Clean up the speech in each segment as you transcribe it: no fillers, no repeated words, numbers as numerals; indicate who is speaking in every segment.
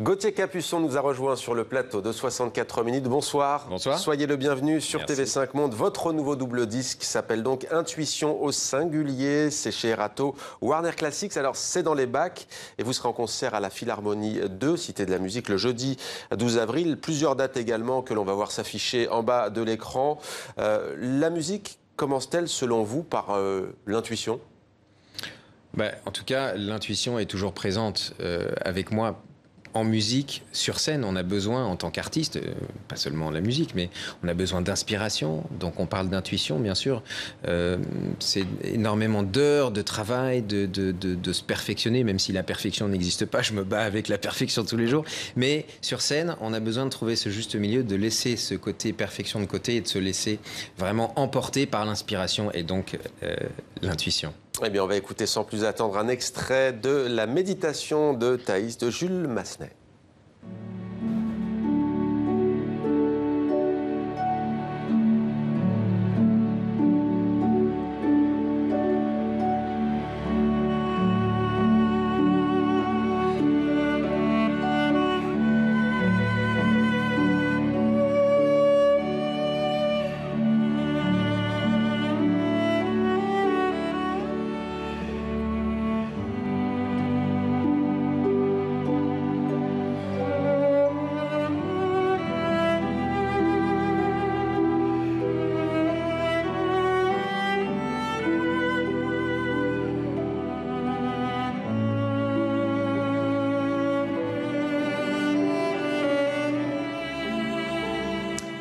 Speaker 1: Gauthier Capuçon nous a rejoint sur le plateau de 64 minutes. Bonsoir.
Speaker 2: Bonsoir.
Speaker 1: Soyez le bienvenu sur
Speaker 2: Merci.
Speaker 1: TV5 Monde. Votre nouveau double disque s'appelle donc Intuition au singulier. C'est chez Erato Warner Classics. Alors c'est dans les bacs et vous serez en concert à la Philharmonie 2, Cité de la Musique, le jeudi 12 avril. Plusieurs dates également que l'on va voir s'afficher en bas de l'écran. La musique commence-t-elle selon vous par l'intuition ?
Speaker 2: En tout cas, l'intuition est toujours présente avec moi. En musique, sur scène, on a besoin, en tant qu'artiste, pas seulement la musique, mais on a besoin d'inspiration. Donc on parle d'intuition, bien sûr. C'est énormément d'heures de travail, de se perfectionner, même si la perfection n'existe pas. Je me bats avec la perfection tous les jours. Mais sur scène, on a besoin de trouver ce juste milieu, de laisser ce côté perfection de côté et de se laisser vraiment emporter par l'inspiration et donc l'intuition.
Speaker 1: Eh bien, on va écouter sans plus attendre un extrait de La méditation de Thaïs de Jules Massenet.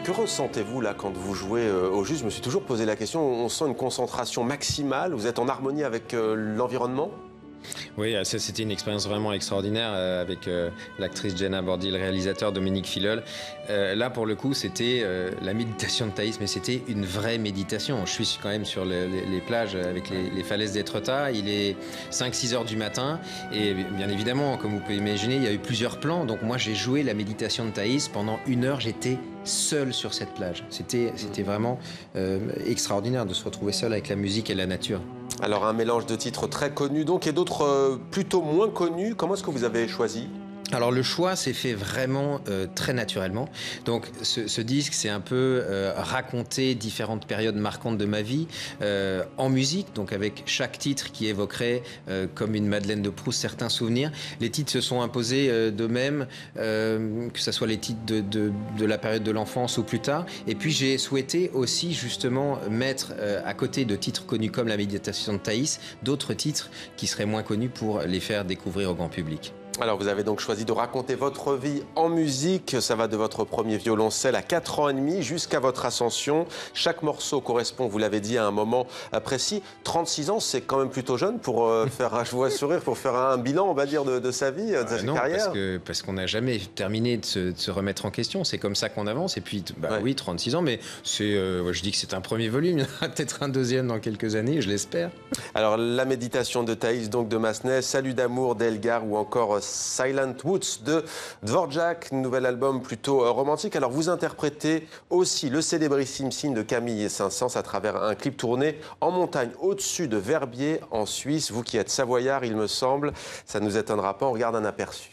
Speaker 1: Que ressentez-vous là quand vous jouez au juste? Je me suis toujours posé la question, on sent une concentration maximale, vous êtes en harmonie avec l'environnement?
Speaker 2: Oui, ça c'était une expérience vraiment extraordinaire avec l'actrice Jenna Bordy, le réalisateur Dominique Filleul. Là, pour le coup, c'était la méditation de Thaïs, mais c'était une vraie méditation. Je suis quand même sur les plages avec les falaises d'Étretat. Il est 5-6 heures du matin et bien évidemment, comme vous pouvez imaginer, il y a eu plusieurs plans. Donc moi, j'ai joué la méditation de Thaïs. Pendant 1 heure, j'étais seul sur cette plage. C'était vraiment extraordinaire de se retrouver seul avec la musique et la nature.
Speaker 1: Alors un mélange de titres très connus donc et d'autres plutôt moins connus. Comment est-ce que vous avez choisi ?
Speaker 2: Alors le choix s'est fait vraiment très naturellement. Donc ce disque, c'est un peu raconter différentes périodes marquantes de ma vie en musique, donc avec chaque titre qui évoquerait comme une Madeleine de Proust certains souvenirs. Les titres se sont imposés d'eux-mêmes, que ce soit les titres de la période de l'enfance ou plus tard. Et puis j'ai souhaité aussi justement mettre à côté de titres connus comme La méditation de Thaïs, d'autres titres qui seraient moins connus pour les faire découvrir au grand public.
Speaker 1: Alors vous avez donc choisi de raconter votre vie en musique, ça va de votre premier violoncelle à 4 ans et demi jusqu'à votre ascension. Chaque morceau correspond, vous l'avez dit, à un moment précis. 36 ans, c'est quand même plutôt jeune pour faire, je vois sourire, pour faire un bilan, on va dire, de sa vie, de sa carrière.
Speaker 2: Parce qu'on n'a jamais terminé de se remettre en question, c'est comme ça qu'on avance. Et puis, oui, 36 ans, mais je dis que c'est un premier volume, il y en aura peut-être un deuxième dans quelques années, je l'espère.
Speaker 1: Alors la méditation de Thaïs, donc de Massenet, Salut d'amour d'Elgar ou encore Silent Woods de Dvorak, nouvel album plutôt romantique. Alors vous interprétez aussi le célébrissime Signe de Camille Saint-Saëns à travers un clip tourné en montagne au-dessus de Verbier en Suisse. Vous qui êtes savoyard, il me semble, ça ne nous étonnera pas, on regarde un aperçu.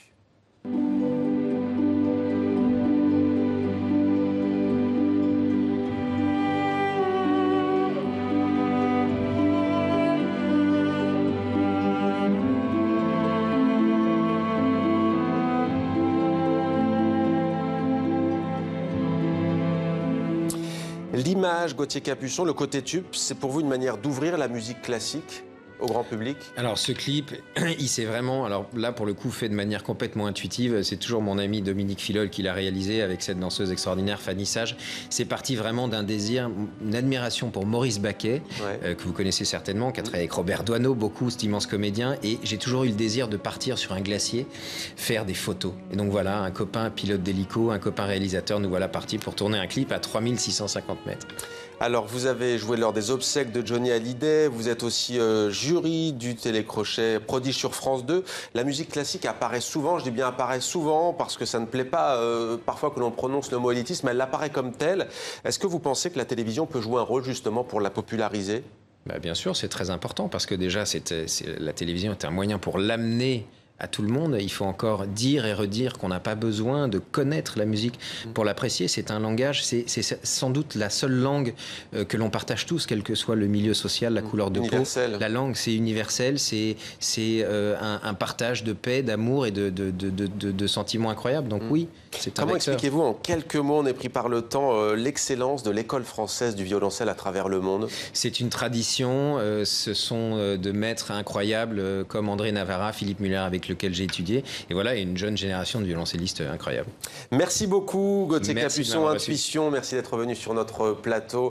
Speaker 1: L'image, Gauthier Capuçon, le côté tube, c'est pour vous une manière d'ouvrir la musique classique au grand public?
Speaker 2: Alors ce clip, il s'est vraiment, alors là pour le coup fait de manière complètement intuitive. C'est toujours mon ami Dominique Filleul qui l'a réalisé avec cette danseuse extraordinaire Fanny Sage. C'est parti vraiment d'un désir, une admiration pour Maurice Baquet, que vous connaissez certainement, qui a travaillé avec Robert Doisneau, beaucoup, cet immense comédien. Et j'ai toujours eu le désir de partir sur un glacier, faire des photos. Et donc voilà, un copain pilote d'hélico, un copain réalisateur, nous voilà partis pour tourner un clip à 3650 mètres.
Speaker 1: Alors, vous avez joué lors des obsèques de Johnny Hallyday, vous êtes aussi jury du télécrochet Prodige sur France 2. La musique classique apparaît souvent, je dis bien apparaît souvent, parce que ça ne plaît pas parfois que l'on prononce le mot élitisme, elle apparaît comme telle. Est-ce que vous pensez que la télévision peut jouer un rôle justement pour la populariser ?
Speaker 2: Bien sûr, c'est très important, parce que déjà, la télévision est un moyen pour l'amener à tout le monde. Il faut encore dire et redire qu'on n'a pas besoin de connaître la musique pour l'apprécier. C'est un langage, c'est sans doute la seule langue que l'on partage tous, quel que soit le milieu social, la couleur de peau. La langue, c'est universel, c'est un partage de paix, d'amour et de sentiments incroyables. Donc oui, c'est un
Speaker 1: Comment
Speaker 2: vecteur.
Speaker 1: expliquez-vous en quelques mots, on est pris par le temps, l'excellence de l'école française du violoncelle à travers le monde?
Speaker 2: C'est une tradition, ce sont de maîtres incroyables comme André Navarra, Philippe Muller avec lequel j'ai étudié. Et voilà, une jeune génération de violoncellistes incroyables.
Speaker 1: Merci beaucoup Gauthier
Speaker 2: Merci
Speaker 1: Capuçon, Intuition. Merci d'être venu sur notre plateau.